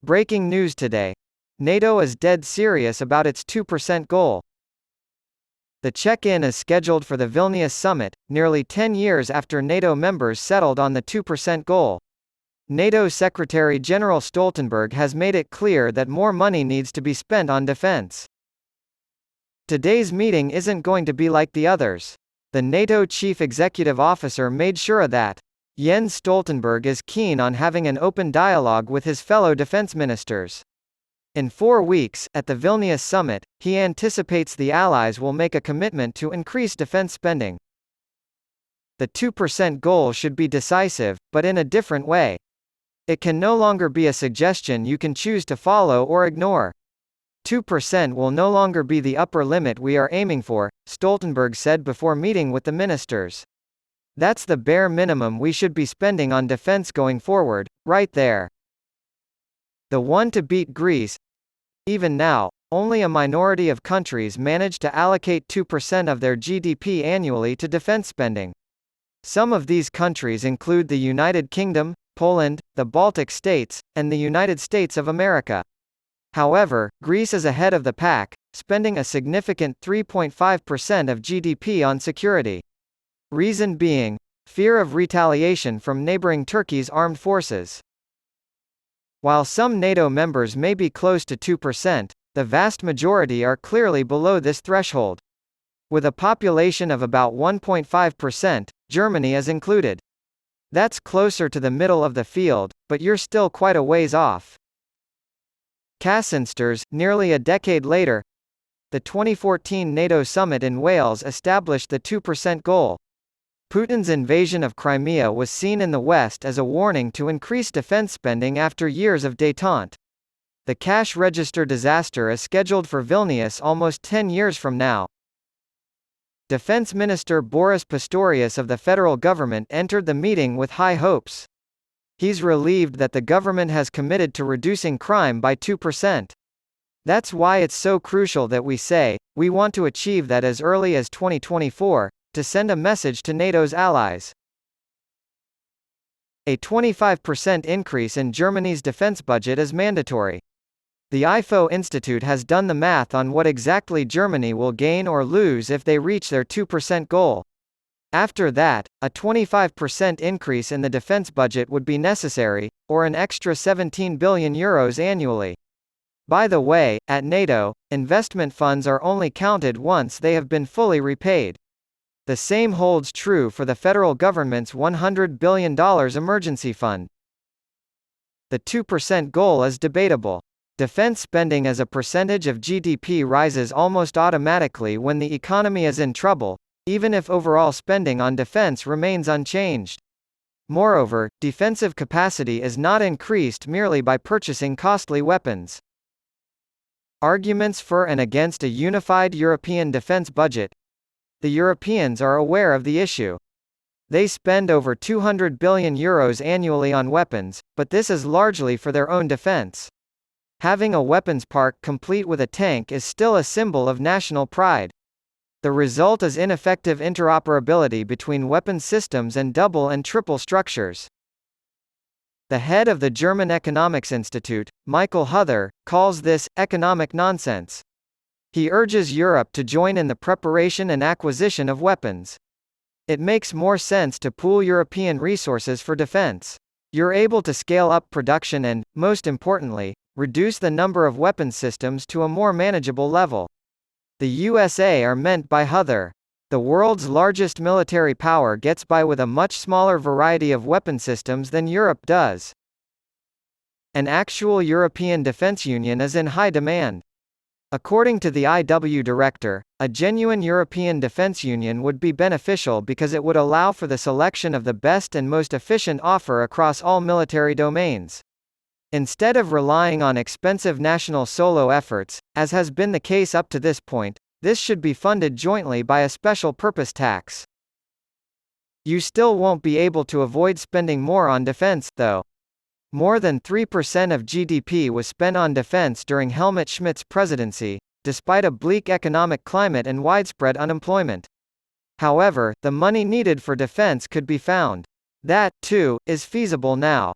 Breaking news today. NATO is dead serious about its 2% goal. The check-in is scheduled for the Vilnius summit, nearly 10 years after NATO members settled on the 2% goal. NATO Secretary-General Stoltenberg has made it clear that more money needs to be spent on defense. Today's meeting isn't going to be like the others. The NATO chief executive officer made sure of that. Jens Stoltenberg is keen on having an open dialogue with his fellow defense ministers. In 4 weeks, at the Vilnius summit, he anticipates the allies will make a commitment to increase defense spending. The 2% goal should be decisive, but in a different way. It can no longer be a suggestion you can choose to follow or ignore. 2% will no longer be the upper limit we are aiming for, Stoltenberg said before meeting with the ministers. That's the bare minimum we should be spending on defense going forward, right there. The one to beat Greece. Even now, only a minority of countries manage to allocate 2% of their GDP annually to defense spending. Some of these countries include the United Kingdom, Poland, the Baltic states, and the United States of America. However, Greece is ahead of the pack, spending a significant 3.5% of GDP on security. Reason being, fear of retaliation from neighboring Turkey's armed forces. While some NATO members may be close to 2%, the vast majority are clearly below this threshold. With a population of about 1.5%, Germany is included. That's closer to the middle of the field, but you're still quite a ways off. Cassinsters, nearly a decade later, the 2014 NATO summit in Wales established the 2% goal. Putin's invasion of Crimea was seen in the West as a warning to increase defense spending after years of détente. The cash register disaster is scheduled for Vilnius almost 10 years from now. Defense Minister Boris Pistorius of the federal government entered the meeting with high hopes. He's relieved that the government has committed to reducing crime by 2%. That's why it's so crucial that we say, we want to achieve that as early as 2024, to send a message to NATO's allies. A 25% increase in Germany's defense budget is mandatory. The IFO Institute has done the math on what exactly Germany will gain or lose if they reach their 2% goal. After that, a 25% increase in the defense budget would be necessary, or an extra 17 billion euros annually. By the way, at NATO, investment funds are only counted once they have been fully repaid. The same holds true for the federal government's $100 billion emergency fund. The 2% goal is debatable. Defense spending as a percentage of GDP rises almost automatically when the economy is in trouble, even if overall spending on defense remains unchanged. Moreover, defensive capacity is not increased merely by purchasing costly weapons. Arguments for and against a unified European defense budget. The Europeans are aware of the issue. They spend over 200 billion euros annually on weapons, but this is largely for their own defense. Having a weapons park complete with a tank is still a symbol of national pride. The result is ineffective interoperability between weapons systems and double and triple structures. The head of the German Economics Institute, Michael Huther, calls this economic nonsense. He urges Europe to join in the preparation and acquisition of weapons. It makes more sense to pool European resources for defense. You're able to scale up production and, most importantly, reduce the number of weapons systems to a more manageable level. The USA are meant by Huther. The world's largest military power gets by with a much smaller variety of weapon systems than Europe does. An actual European defense union is in high demand. According to the IW director, a genuine European defense union would be beneficial because it would allow for the selection of the best and most efficient offer across all military domains. Instead of relying on expensive national solo efforts, as has been the case up to this point, this should be funded jointly by a special purpose tax. You still won't be able to avoid spending more on defense, though. More than 3% of GDP was spent on defense during Helmut Schmidt's presidency, despite a bleak economic climate and widespread unemployment. However, the money needed for defense could be found. That, too, is feasible now.